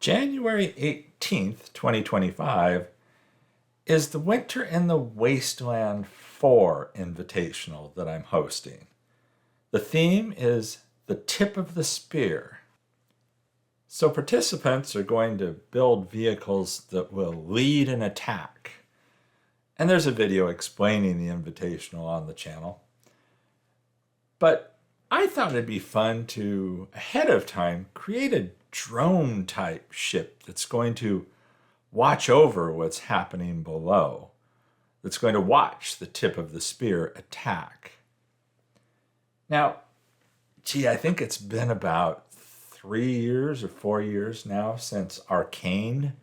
January 18th, 2025 is the Winter in the Wasteland 4 invitational that I'm hosting. The theme is the tip of the spear. So participants are going to build vehicles that will lead an attack. And there's a video explaining the invitational on the channel. But I thought it'd be fun to, ahead of time, create a drone type ship that's going to watch over what's happening below, that's going to watch the tip of the spear attack. Now, I think it's been about 3 years or 4 years now since Arcane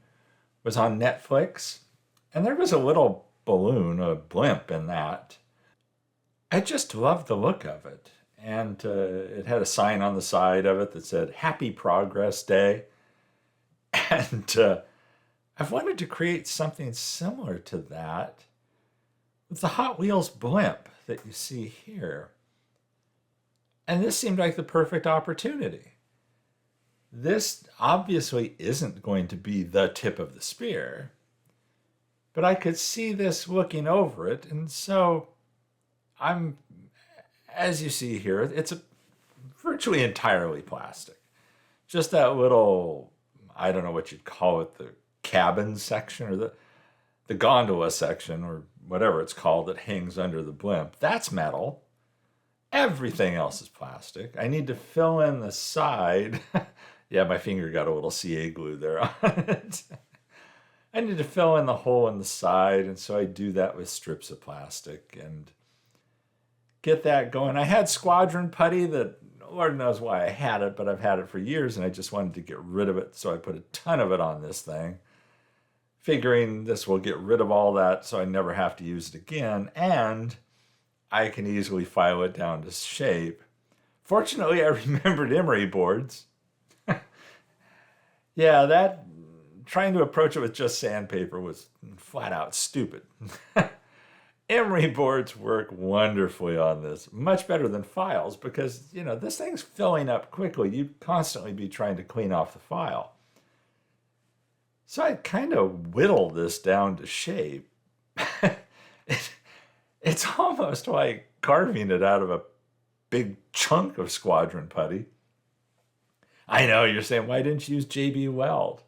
was on Netflix, and there was a little balloon, a blimp in that. I just loved the look of it. And it had a sign on the side of it that said, Happy Progress Day. And I've wanted to create something similar to that with the Hot Wheels Blimp that you see here. And this seemed like the perfect opportunity. This obviously isn't going to be the tip of the spear, but I could see this looking over it. And so as you see here, it's virtually entirely plastic. Just that little, I don't know what you'd call it, the cabin section or the gondola section or whatever it's called that hangs under the blimp. That's metal. Everything else is plastic. I need to fill in the side. Yeah, my finger got a little CA glue there on it. I need to fill in the hole in the side, and so I do that with strips of plastic and get that going. I had squadron putty that, Lord knows why I had it, but I've had it for years and I just wanted to get rid of it. So I put a ton of it on this thing, figuring this will get rid of all that so I never have to use it again. And I can easily file it down to shape. Fortunately, I remembered emery boards. Yeah, that trying to approach it with just sandpaper was flat out stupid. Emery boards work wonderfully on this, much better than files because, this thing's filling up quickly. You'd constantly be trying to clean off the file. So I kind of whittled this down to shape. It's almost like carving it out of a big chunk of squadron putty. I know, you're saying, why didn't you use JB Weld?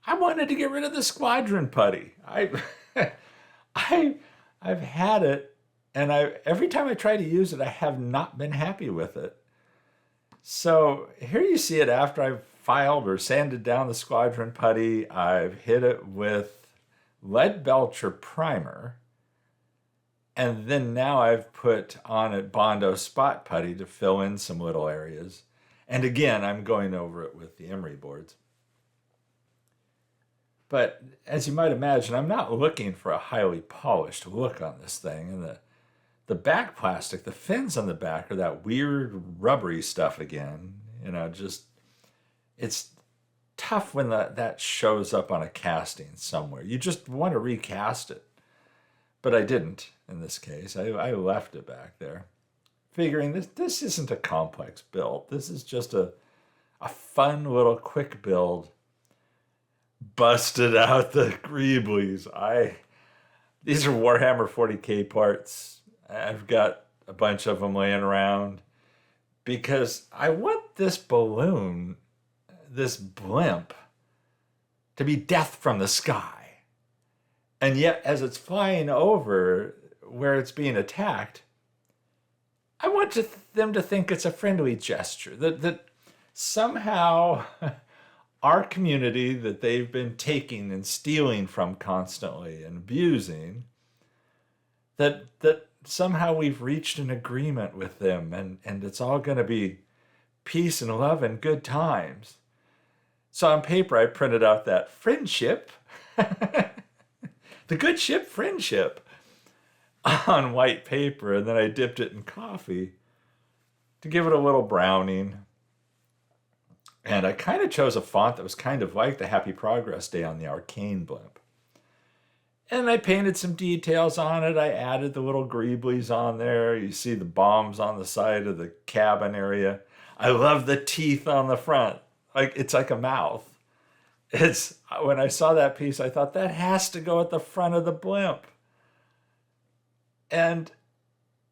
I wanted to get rid of the squadron putty. I've had it, and every time I try to use it, I have not been happy with it. So here you see it after I've filed or sanded down the squadron putty. I've hit it with lead Belcher primer, and then now I've put on it Bondo spot putty to fill in some little areas. And again, I'm going over it with the emery boards. But as you might imagine, I'm not looking for a highly polished look on this thing. And the back plastic, the fins on the back are that weird rubbery stuff again. It's tough when that shows up on a casting somewhere. You just want to recast it. But I didn't in this case. I left it back there, figuring this isn't a complex build. This is just a fun little quick build. Busted out the greeblies. These are Warhammer 40K parts. I've got a bunch of them laying around because I want this balloon, this blimp, to be death from the sky. And yet, as it's flying over where it's being attacked, I want them to think it's a friendly gesture. That somehow our community that they've been taking and stealing from constantly and abusing, that somehow we've reached an agreement with them and it's all going to be peace and love and good times. So on paper, I printed out that friendship, the good ship friendship, on white paper, and then I dipped it in coffee to give it a little browning. And I kind of chose a font that was kind of like the Happy Progress Day on the Arcane blimp. And I painted some details on it. I added the little greeblies on there. You see the bombs on the side of the cabin area. I love the teeth on the front. It's like a mouth. It's when I saw that piece, I thought that has to go at the front of the blimp. And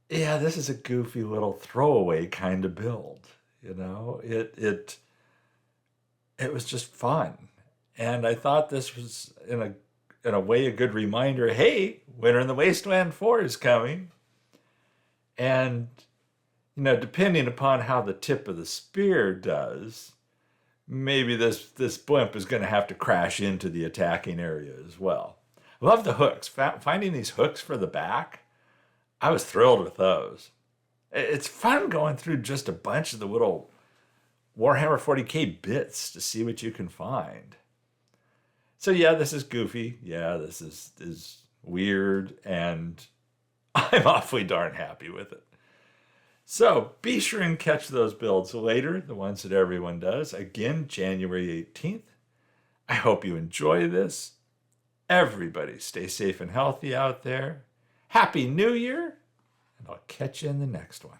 yeah, this is a goofy little throwaway kind of build. It was just fun. And I thought this was in a way a good reminder, hey, Winter in the Wasteland 4 is coming. And depending upon how the tip of the spear does, maybe this blimp is going to have to crash into the attacking area as well. Love the hooks. Finding these hooks for the back, I was thrilled with those. It's fun going through just a bunch of the little Warhammer 40K bits to see what you can find. So yeah, this is goofy. Yeah, this is weird, and I'm awfully darn happy with it. So be sure and catch those builds later, the ones that everyone does. Again, January 18th. I hope you enjoy this. Everybody stay safe and healthy out there. Happy New Year, and I'll catch you in the next one.